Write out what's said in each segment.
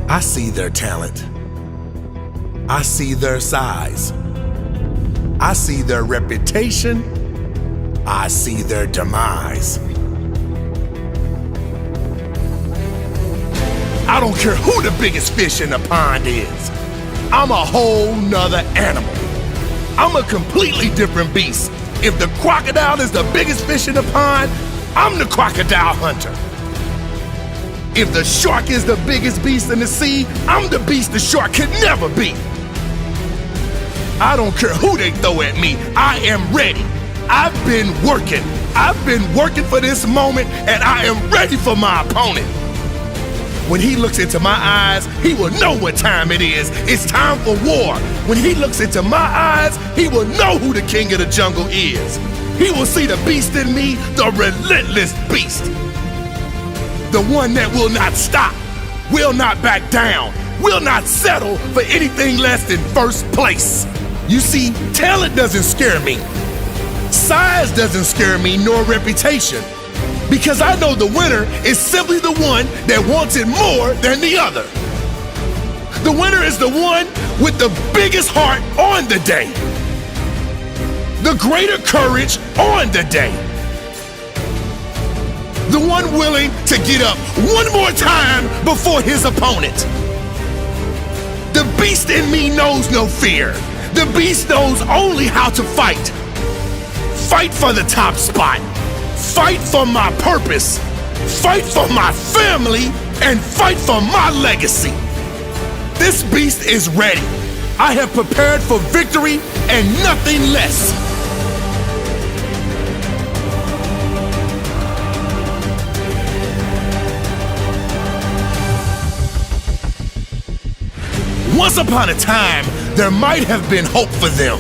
I see their talent. I see their size. I see their reputation. I see their demise. I don't care who the biggest fish in the pond is. I'm a whole nother animal. I'm a completely different beast. If the crocodile is the biggest fish in the pond, I'm the crocodile hunter. If the shark is the biggest beast in the sea, I'm the beast the shark could never be. I don't care who they throw at me, I am ready. I've been working for this moment, and I am ready for my opponent. When he looks into my eyes, he will know what time it is. It's time for war. When he looks into my eyes, he will know who the king of the jungle is. He will see the beast in me, the relentless beast. The one that will not stop, will not back down, will not settle for anything less than first place. You see, talent doesn't scare me. Size doesn't scare me, nor reputation. Because I know the winner is simply the one that wants it more than the other. The winner is the one with the biggest heart on the day. The greater courage on the day. The one willing to get up one more time before his opponent. The beast in me knows no fear. The beast knows only how to fight. Fight for the top spot. Fight for my purpose. Fight for my family. And fight for my legacy. This beast is ready. I have prepared for victory and nothing less. Once upon a time, there might have been hope for them.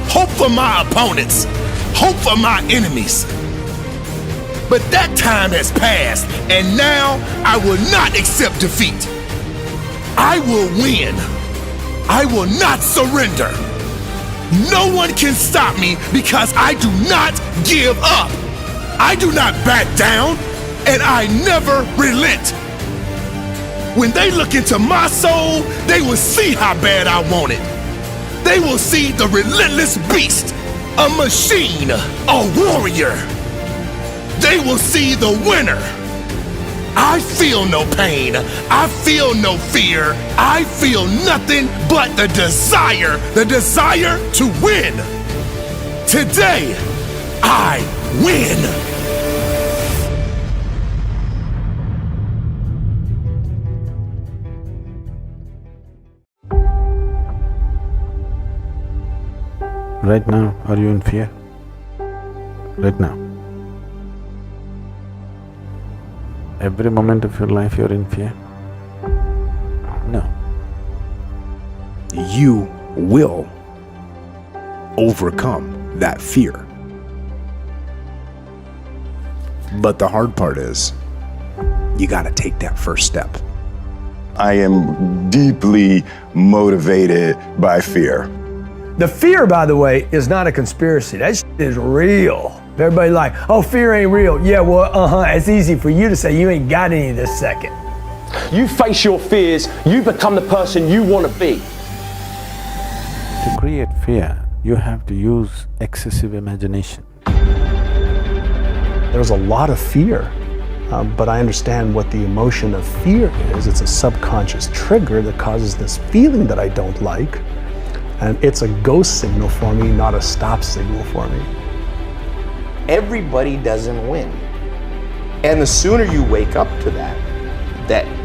Hope for my opponents. Hope for my enemies. But that time has passed, and now I will not accept defeat. I will win. I will not surrender. No one can stop me because I do not give up. I do not back down, and I never relent. When they look into my soul, they will see how bad I want it. They will see the relentless beast, a machine, a warrior. They will see the winner. I feel no pain. I feel no fear. I feel nothing but the desire to win. Today, I win. Right now, are you in fear? Right now. Every moment of your life you're in fear? No. You will overcome that fear. But the hard part is, you gotta take that first step. I am deeply motivated by fear. The fear, by the way, is not a conspiracy. That shit is real. Everybody like, oh, fear ain't real. Yeah, well, it's easy for you to say you ain't got any this second. You face your fears, you become the person you want to be. To create fear, you have to use excessive imagination. There's a lot of fear, but I understand what the emotion of fear is. It's a subconscious trigger that causes this feeling that I don't like. And it's a go signal for me, not a stop signal for me. Everybody doesn't win. And the sooner you wake up to that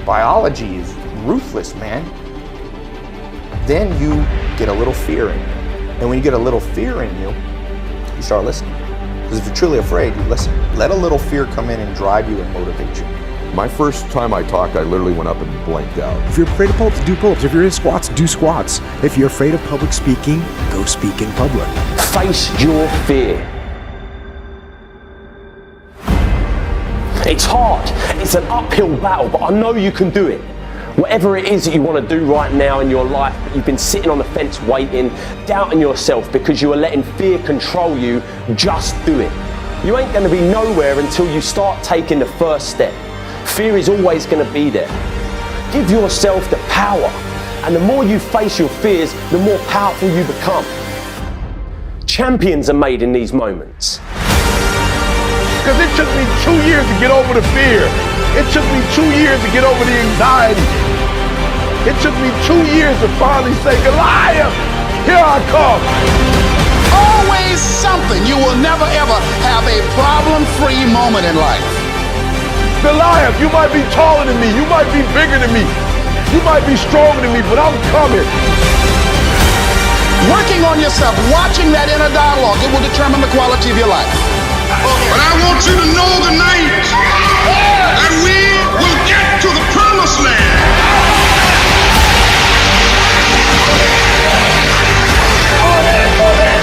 biology is ruthless, man, then you get a little fear in you. And when you get a little fear in you, you start listening. Because if you're truly afraid, you listen. Let a little fear come in and drive you and motivate you. My first time I talked, I literally went up and blanked out. If you're afraid of pull-ups, do pull-ups. If you're in squats, do squats. If you're afraid of public speaking, go speak in public. Face your fear. It's hard, it's an uphill battle, but I know you can do it. Whatever it is that you want to do right now in your life, but you've been sitting on the fence waiting, doubting yourself because you are letting fear control you, just do it. You ain't going to be nowhere until you start taking the first step. Fear is always going to be there. Give yourself the power. And the more you face your fears, the more powerful you become. Champions are made in these moments. Because it took me 2 years to get over the fear. It took me 2 years to get over the anxiety. It took me 2 years to finally say, Goliath, here I come. Always something. You will never ever have a problem-free moment in life. Goliath, you might be taller than me. You might be bigger than me. You might be stronger than me, but I'm coming. Working on yourself, watching that inner dialogue, it will determine the quality of your life. But I want you to know tonight that we will get to the promised land.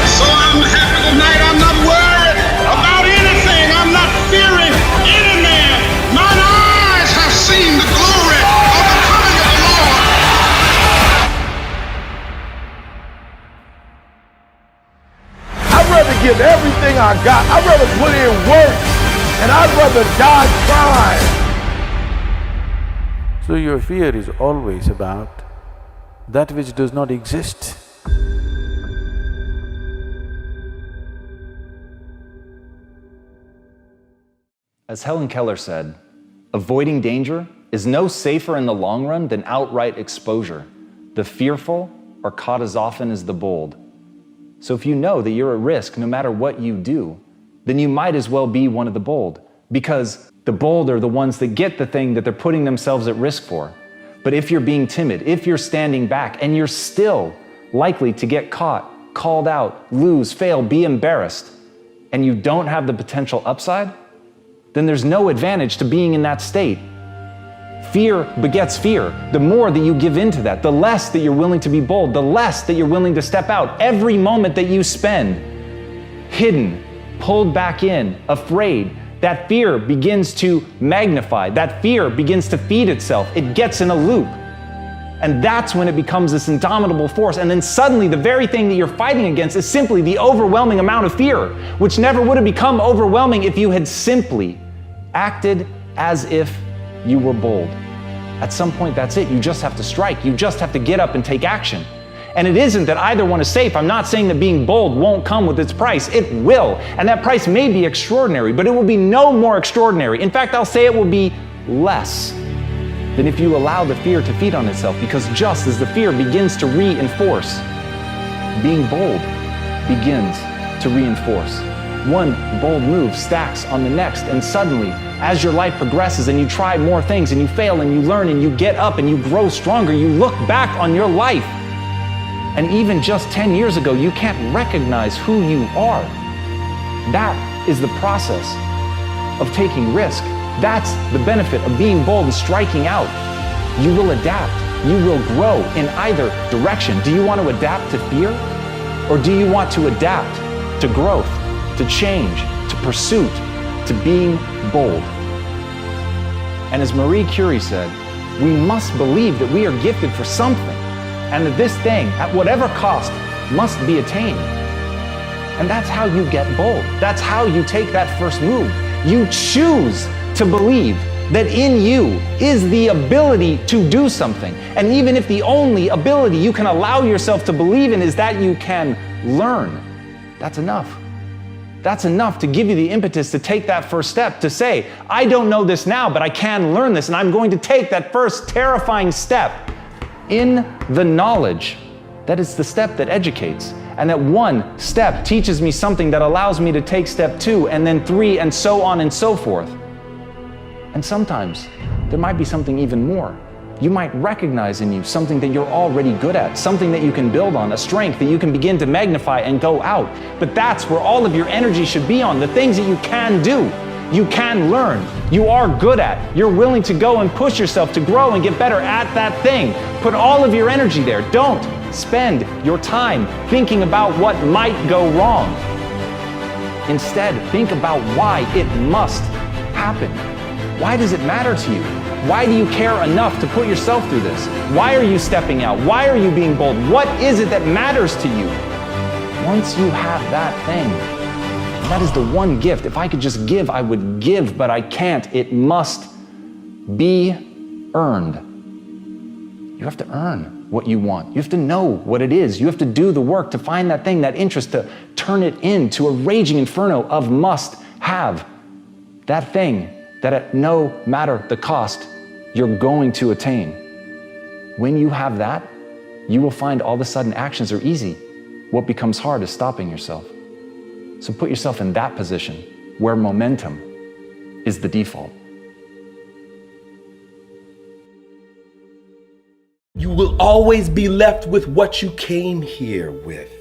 So I'm happy tonight. I'm not worried about anything. I'm not fearing any man. Mine eyes have seen the glory of the coming of the Lord. I'd rather give everything I got. I'd rather put in work, and I'd rather die trying. So your fear is always about that which does not exist. As Helen Keller said, avoiding danger is no safer in the long run than outright exposure. The fearful are caught as often as the bold. So if you know that you're at risk no matter what you do, then you might as well be one of the bold, because the bold are the ones that get the thing that they're putting themselves at risk for. But if you're being timid, if you're standing back, and you're still likely to get caught, called out, lose, fail, be embarrassed, and you don't have the potential upside, then there's no advantage to being in that state. Fear begets fear. The more that you give into that, the less that you're willing to be bold, the less that you're willing to step out. Every moment that you spend hidden, pulled back in, afraid, that fear begins to magnify. That fear begins to feed itself. It gets in a loop. And that's when it becomes this indomitable force. And then suddenly the very thing that you're fighting against is simply the overwhelming amount of fear, which never would have become overwhelming if you had simply acted as if you were bold. At some point, that's it. You just have to strike. You just have to get up and take action. And it isn't that either one is safe. I'm not saying that being bold won't come with its price. It will. And that price may be extraordinary, but it will be no more extraordinary. In fact, I'll say it will be less than if you allow the fear to feed on itself, because just as the fear begins to reinforce, being bold begins to reinforce. One bold move stacks on the next, and suddenly, as your life progresses and you try more things and you fail and you learn and you get up and you grow stronger, you look back on your life, and even just 10 years ago, you can't recognize who you are. That is the process of taking risk. That's the benefit of being bold and striking out. You will adapt. You will grow in either direction. Do you want to adapt to fear? Or do you want to adapt to growth, to change, to pursuit, to being bold? And as Marie Curie said, we must believe that we are gifted for something, and that this thing, at whatever cost, must be attained. And that's how you get bold. That's how you take that first move. You choose to believe that in you is the ability to do something. And even if the only ability you can allow yourself to believe in is that you can learn, that's enough. That's enough to give you the impetus to take that first step, to say, I don't know this now, but I can learn this, and I'm going to take that first terrifying step in the knowledge that it's the step that educates. And that one step teaches me something that allows me to take step 2 and then 3 and so on and so forth. And sometimes there might be something even more. You might recognize in you something that you're already good at, something that you can build on, a strength that you can begin to magnify and go out. But that's where all of your energy should be on, the things that you can do, you can learn, you are good at. You're willing to go and push yourself to grow and get better at that thing. Put all of your energy there. Don't spend your time thinking about what might go wrong. Instead, think about why it must happen. Why does it matter to you? Why do you care enough to put yourself through this? Why are you stepping out? Why are you being bold? What is it that matters to you? Once you have that thing, that is the one gift. If I could just give, I would give, but I can't. It must be earned. You have to earn what you want. You have to know what it is. You have to do the work to find that thing, that interest, to turn it into a raging inferno of must have. That thing that at no matter the cost, you're going to attain. When you have that, you will find all of a sudden actions are easy. What becomes hard is stopping yourself. So put yourself in that position where momentum is the default. You will always be left with what you came here with,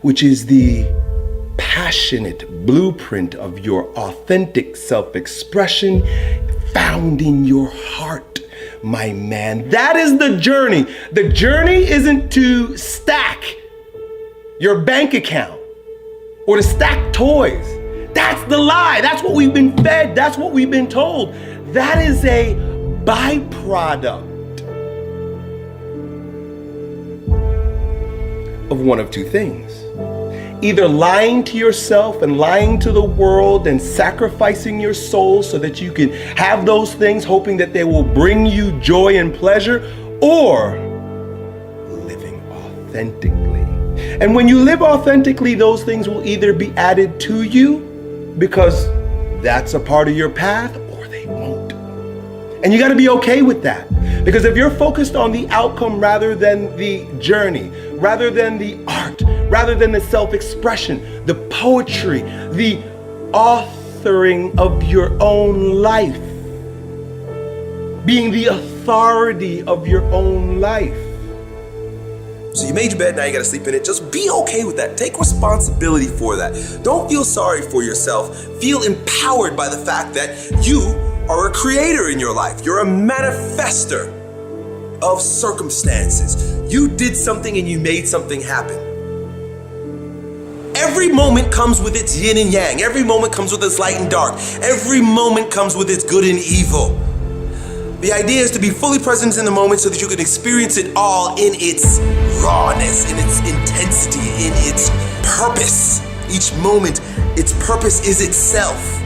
which is the passionate blueprint of your authentic self-expression found in your heart, my man. That is the journey. The journey isn't to stack your bank account or to stack toys. That's the lie. That's what we've been fed. That's what we've been told. That is a byproduct of one of two things. Either lying to yourself and lying to the world and sacrificing your soul so that you can have those things, hoping that they will bring you joy and pleasure, or living authentically. And when you live authentically, those things will either be added to you because that's a part of your path, or they won't. And you got to be okay with that. Because if you're focused on the outcome rather than the journey, rather than the art, rather than the self-expression, the poetry, the authoring of your own life, being the authority of your own life. So you made your bed, now you gotta sleep in it. Just be okay with that. Take responsibility for that. Don't feel sorry for yourself. Feel empowered by the fact that you are a creator in your life. You're a manifester of circumstances. You did something and you made something happen. Every moment comes with its yin and yang. Every moment comes with its light and dark. Every moment comes with its good and evil. The idea is to be fully present in the moment so that you can experience it all in its rawness, in its intensity, in its purpose. Each moment, its purpose is itself.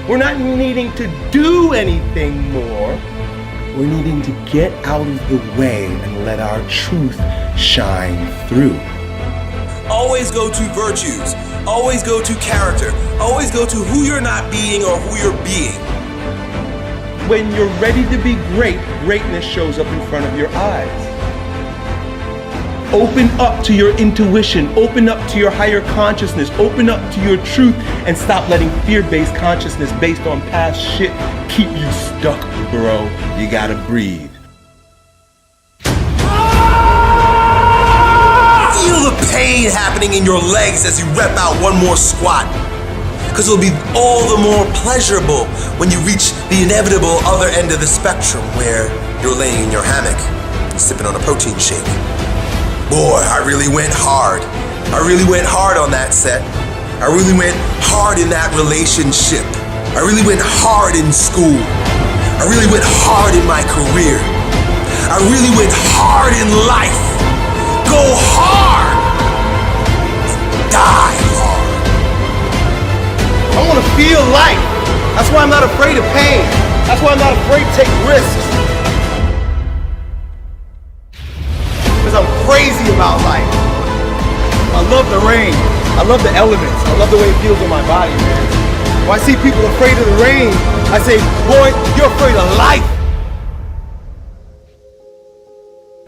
We're not needing to do anything more. We're needing to get out of the way and let our truth shine through. Always go to virtues. Always go to character. Always go to who you're not being or who you're being. When you're ready to be great, greatness shows up in front of your eyes. Open up to your intuition, open up to your higher consciousness, open up to your truth, and stop letting fear-based consciousness based on past shit keep you stuck, bro. You gotta breathe. Feel the pain happening in your legs as you rep out one more squat. Because it'll be all the more pleasurable when you reach the inevitable other end of the spectrum where you're laying in your hammock, sipping on a protein shake. Boy, I really went hard. I really went hard on that set. I really went hard in that relationship. I really went hard in school. I really went hard in my career. I really went hard in life. Go hard and die hard. I want to feel life. That's why I'm not afraid of pain. That's why I'm not afraid to take risks. Because I'm crazy about life. I love the rain. I love the elements. I love the way it feels on my body, man. When I see people afraid of the rain, I say, boy, you're afraid of life.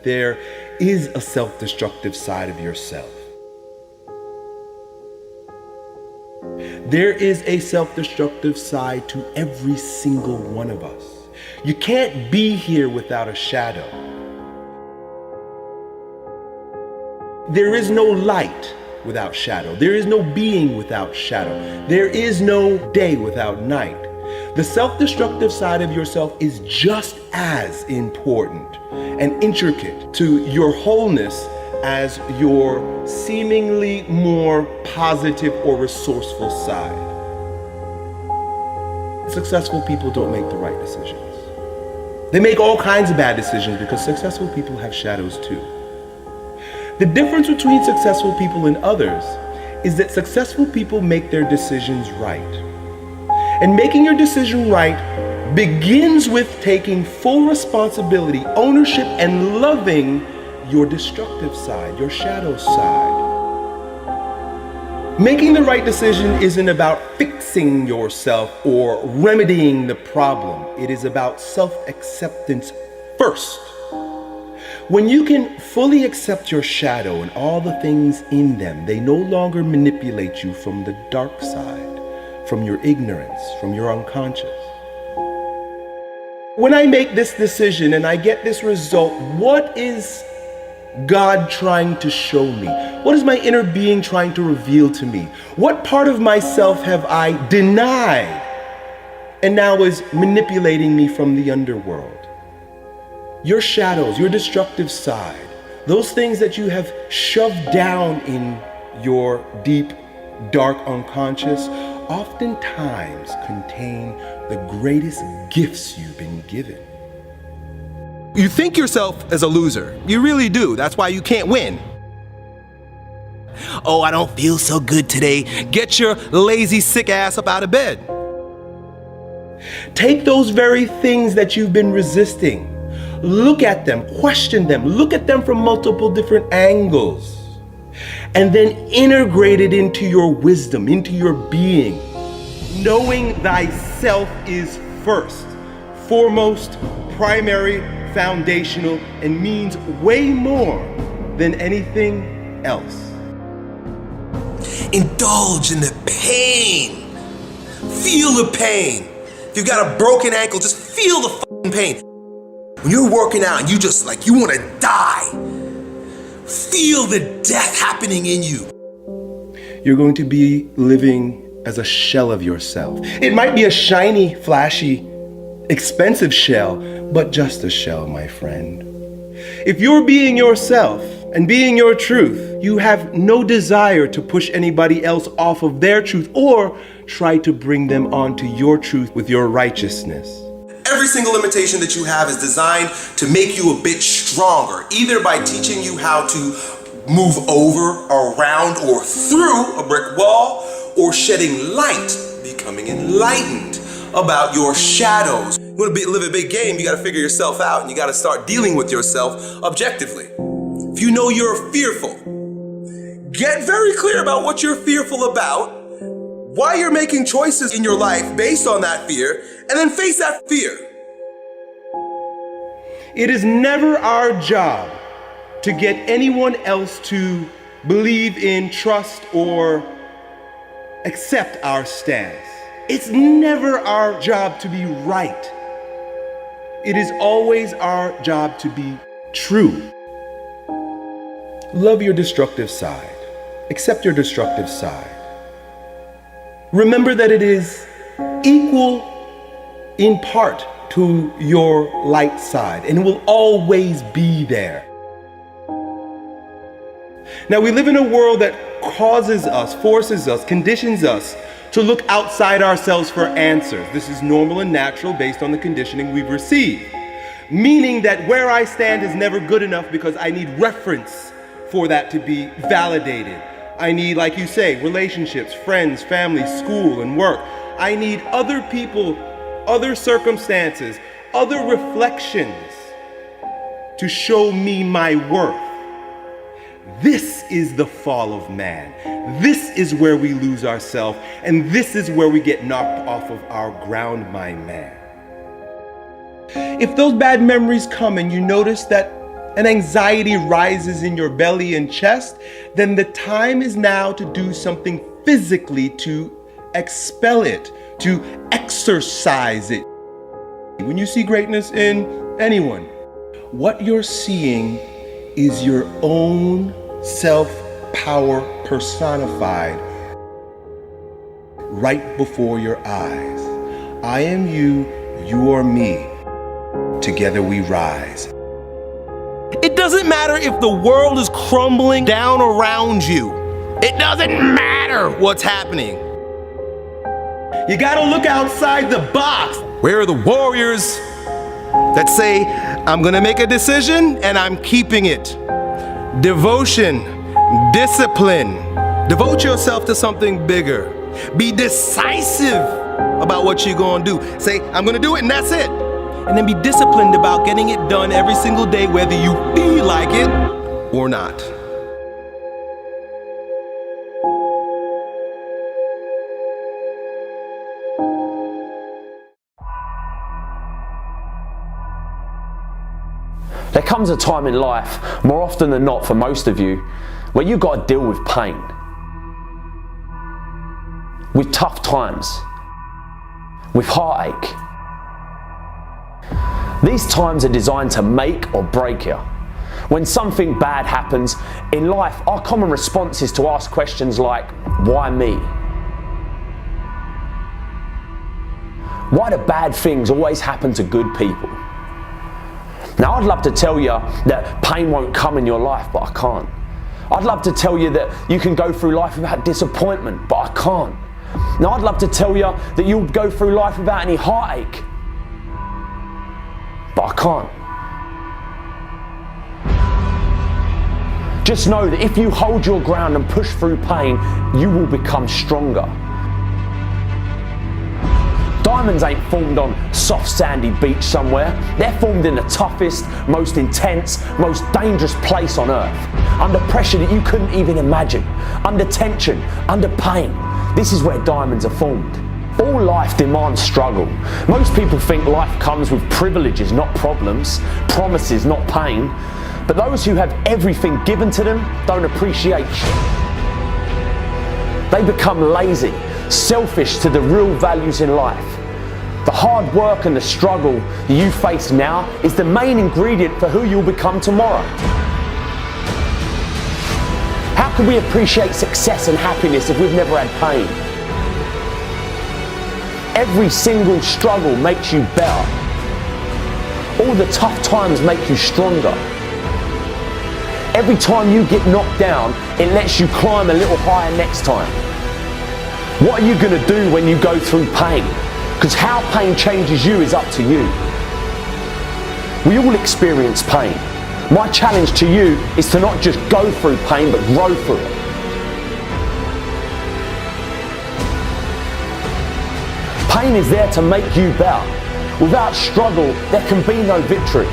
There is a self-destructive side of yourself. There is a self-destructive side to every single one of us. You can't be here without a shadow. There is no light without shadow. There is no being without shadow. There is no day without night. The self-destructive side of yourself is just as important and intricate to your wholeness as your seemingly more positive or resourceful side. Successful people don't make the right decisions. They make all kinds of bad decisions because successful people have shadows too. The difference between successful people and others is that successful people make their decisions right. And making your decision right begins with taking full responsibility, ownership, and loving your destructive side, your shadow side. Making the right decision isn't about fixing yourself or remedying the problem. It is about self-acceptance first. When you can fully accept your shadow and all the things in them, they no longer manipulate you from the dark side, from your ignorance, from your unconscious. When I make this decision and I get this result, what is God trying to show me? What is my inner being trying to reveal to me? What part of myself have I denied and now is manipulating me from the underworld? Your shadows, your destructive side, those things that you have shoved down in your deep, dark unconscious, oftentimes contain the greatest gifts you've been given. You think yourself as a loser. You really do. That's why you can't win. Oh, I don't feel so good today. Get your lazy, sick ass up out of bed. Take those very things that you've been resisting. Look at them, question them, look at them from multiple different angles, and then integrate it into your wisdom, into your being. Knowing thyself is first, foremost, primary, foundational, and means way more than anything else. Indulge in the pain. Feel the pain. If you've got a broken ankle, just feel the fucking pain. When you're working out and you just like, you want to die, feel the death happening in you. You're going to be living as a shell of yourself. It might be a shiny, flashy, expensive shell, but just a shell, my friend. If you're being yourself and being your truth, you have no desire to push anybody else off of their truth or try to bring them onto your truth with your righteousness. Every single limitation that you have is designed to make you a bit stronger, either by teaching you how to move over, around, or through a brick wall, or shedding light, becoming enlightened about your shadows. You want to live a big game, you got to figure yourself out, and you got to start dealing with yourself objectively. If you know you're fearful, get very clear about what you're fearful about, why you're making choices in your life based on that fear, and then face that fear. It is never our job to get anyone else to believe in, trust, or accept our stance. It's never our job to be right. It is always our job to be true. Love your destructive side. Accept your destructive side. Remember that it is equal in part to your light side, and it will always be there. Now, we live in a world that causes us, forces us, conditions us to look outside ourselves for answers. This is normal and natural based on the conditioning we've received. Meaning that where I stand is never good enough because I need reference for that to be validated. I need, like you say, relationships, friends, family, school, and work. I need other people, other circumstances, other reflections to show me my worth. This is the fall of man. This is where we lose ourselves, and this is where we get knocked off of our ground, my man. If those bad memories come and you notice that an anxiety rises in your belly and chest, then the time is now to do something physically to expel it, to exercise it. When you see greatness in anyone, what you're seeing is your own self-power personified right before your eyes. I am you, you are me. Together we rise. It doesn't matter if the world is crumbling down around you. It doesn't matter what's happening. You gotta look outside the box. Where are the warriors that say, I'm gonna make a decision and I'm keeping it? Devotion, discipline. Devote yourself to something bigger. Be decisive about what you're gonna do. Say, I'm gonna do it, and that's it. And then be disciplined about getting it done every single day, whether you feel like it or not. There comes a time in life, more often than not for most of you, where you've got to deal with pain, with tough times, with heartache. These times are designed to make or break you. When something bad happens in life, our common response is to ask questions like, why me? Why do bad things always happen to good people? Now, I'd love to tell you that pain won't come in your life, but I can't. I'd love to tell you that you can go through life without disappointment, but I can't. Now, I'd love to tell you that you'll go through life without any heartache, but I can't. Just know that if you hold your ground and push through pain, you will become stronger. Diamonds ain't formed on soft sandy beach somewhere. They're formed in the toughest, most intense, most dangerous place on earth. Under pressure that you couldn't even imagine. Under tension, under pain. This is where diamonds are formed. All life demands struggle. Most people think life comes with privileges, not problems, promises, not pain. But those who have everything given to them don't appreciate shit. They become lazy, selfish to the real values in life. The hard work and the struggle that you face now is the main ingredient for who you'll become tomorrow. How can we appreciate success and happiness if we've never had pain? Every single struggle makes you better. All the tough times make you stronger. Every time you get knocked down, it lets you climb a little higher next time. What are you going to do when you go through pain? Because how pain changes you is up to you. We all experience pain. My challenge to you is to not just go through pain, but grow through it. Pain is there to make you better. Without struggle, there can be no victory.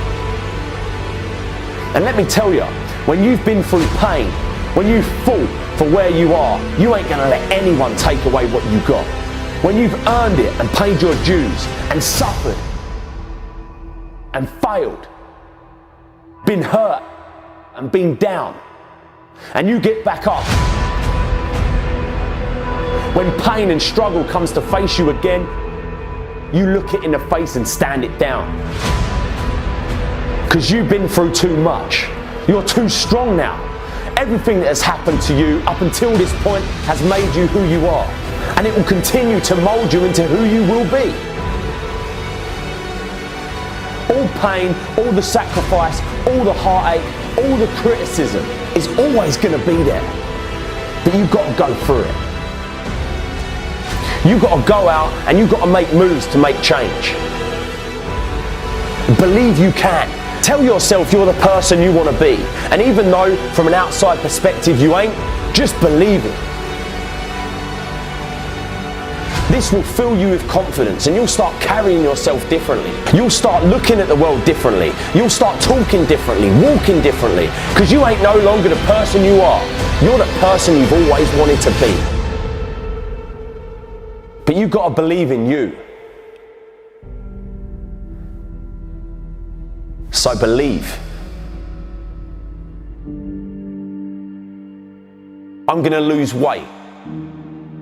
And let me tell you, when you've been through pain, when you fought for where you are, you ain't gonna let anyone take away what you got. When you've earned it and paid your dues and suffered and failed, been hurt and been down, and you get back up. When pain and struggle comes to face you again, you look it in the face and stand it down. Because you've been through too much. You're too strong now. Everything that has happened to you up until this point has made you who you are. And it will continue to mold you into who you will be. All pain, all the sacrifice, all the heartache, all the criticism is always going to be there. But you've got to go through it. You've got to go out and you've got to make moves to make change. Believe you can. Tell yourself you're the person you want to be. And even though from an outside perspective you ain't, just believe it. This will fill you with confidence and you'll start carrying yourself differently. You'll start looking at the world differently. You'll start talking differently, walking differently, because you ain't no longer the person you are. You're the person you've always wanted to be. But you've got to believe in you. So believe. I'm going to lose weight.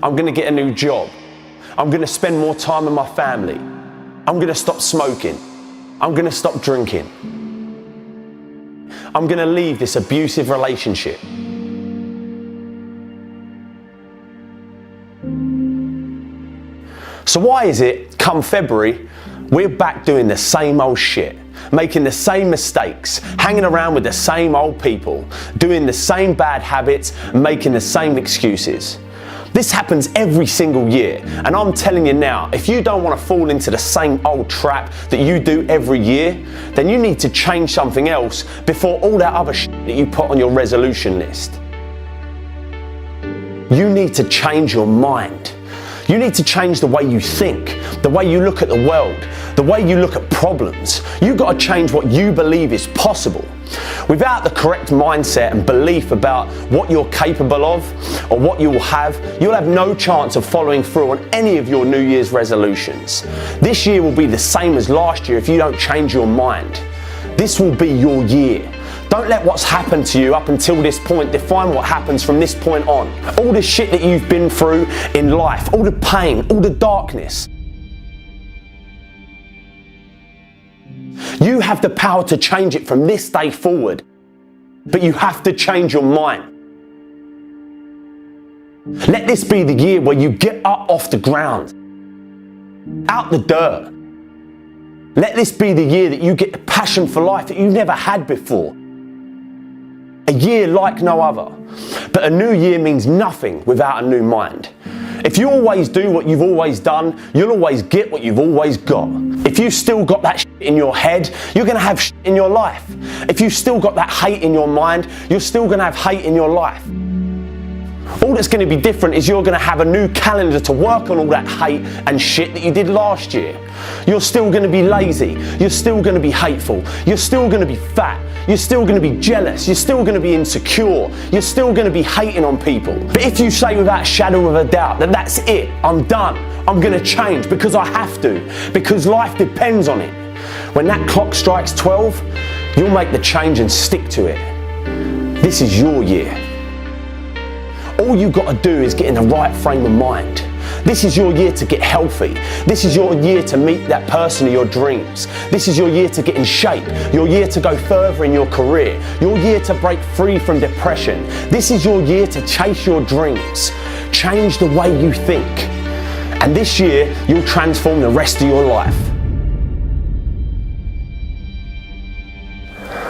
I'm going to get a new job. I'm going to spend more time with my family. I'm going to stop smoking. I'm going to stop drinking. I'm going to leave this abusive relationship. So why is it, come February, we're back doing the same old shit, making the same mistakes, hanging around with the same old people, doing the same bad habits, making the same excuses? This happens every single year, and I'm telling you now, if you don't want to fall into the same old trap that you do every year, then you need to change something else before all that other shit that you put on your resolution list. You need to change your mind. You need to change the way you think, the way you look at the world, the way you look at problems. You've got to change what you believe is possible. Without the correct mindset and belief about what you're capable of or what you will have, you'll have no chance of following through on any of your New Year's resolutions. This year will be the same as last year if you don't change your mind. This will be your year. Don't let what's happened to you up until this point define what happens from this point on. All the shit that you've been through in life, all the pain, all the darkness. You have the power to change it from this day forward, but you have to change your mind. Let this be the year where you get up off the ground, out the dirt. Let this be the year that you get the passion for life that you've never had before. A year like no other. But a new year means nothing without a new mind. If you always do what you've always done, you'll always get what you've always got. If you've still got that shit in your head, you're going to have shit in your life. If you've still got that hate in your mind, you're still going to have hate in your life. All that's going to be different is you're going to have a new calendar to work on all that hate and shit that you did last year. You're still going to be lazy. You're still going to be hateful. You're still going to be fat. You're still going to be jealous. You're still going to be insecure. You're still going to be hating on people. But if you say without a shadow of a doubt that that's it, I'm done, I'm going to change because I have to, because life depends on it. When that clock strikes 12, you'll make the change and stick to it. This is your year. All you've got to do is get in the right frame of mind. This is your year to get healthy. This is your year to meet that person of your dreams. This is your year to get in shape. Your year to go further in your career. Your year to break free from depression. This is your year to chase your dreams. Change the way you think. And this year, you'll transform the rest of your life.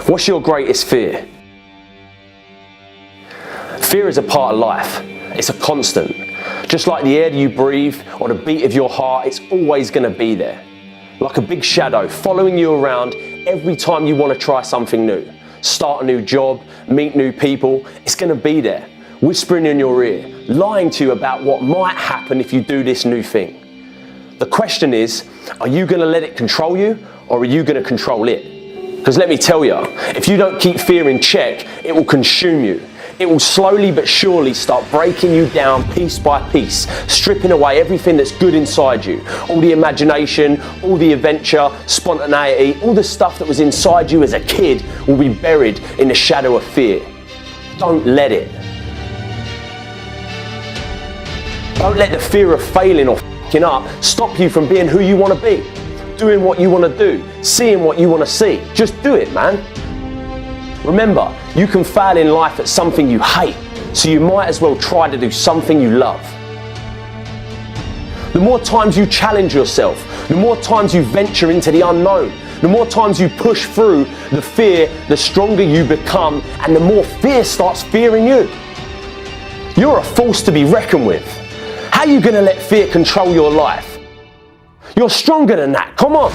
What's your greatest fear? Fear is a part of life. It's a constant. Just like the air you breathe or the beat of your heart, it's always going to be there. Like a big shadow following you around every time you want to try something new. Start a new job, meet new people, it's going to be there. Whispering in your ear, lying to you about what might happen if you do this new thing. The question is, are you going to let it control you or are you going to control it? Because let me tell you, if you don't keep fear in check, it will consume you. It will slowly but surely start breaking you down piece by piece, stripping away everything that's good inside you. All the imagination, all the adventure, spontaneity, all the stuff that was inside you as a kid will be buried in the shadow of fear. Don't let it. Don't let the fear of failing or f***ing up stop you from being who you want to be, doing what you want to do, seeing what you want to see. Just do it, man. Remember, you can fail in life at something you hate, so you might as well try to do something you love. The more times you challenge yourself, the more times you venture into the unknown, the more times you push through the fear, the stronger you become, and the more fear starts fearing you. You're a force to be reckoned with. How are you going to let fear control your life? You're stronger than that, come on.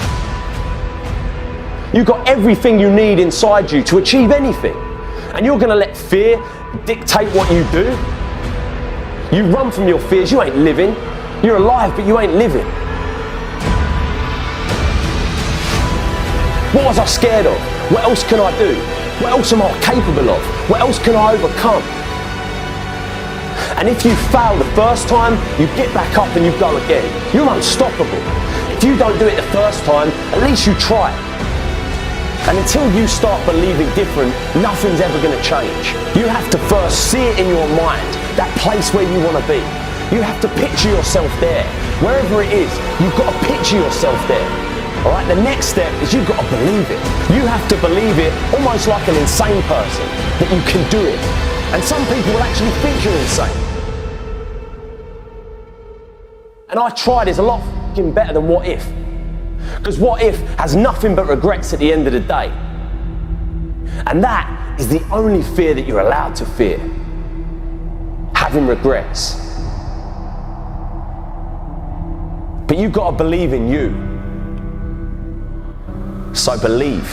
You've got everything you need inside you to achieve anything. And you're going to let fear dictate what you do? You run from your fears, you ain't living. You're alive, but you ain't living. What was I scared of? What else can I do? What else am I capable of? What else can I overcome? And if you fail the first time, you get back up and you go again. You're unstoppable. If you don't do it the first time, at least you try it. And until you start believing different, nothing's ever going to change. You have to first see it in your mind, that place where you want to be. You have to picture yourself there. Wherever it is, you've got to picture yourself there. All right, the next step is you've got to believe it. You have to believe it almost like an insane person, that you can do it. And some people will actually think you're insane. And I tried is a lot f***ing better than what if. Because what if has nothing but regrets at the end of the day. And that is the only fear that you're allowed to fear. Having regrets. But you've got to believe in you. So believe.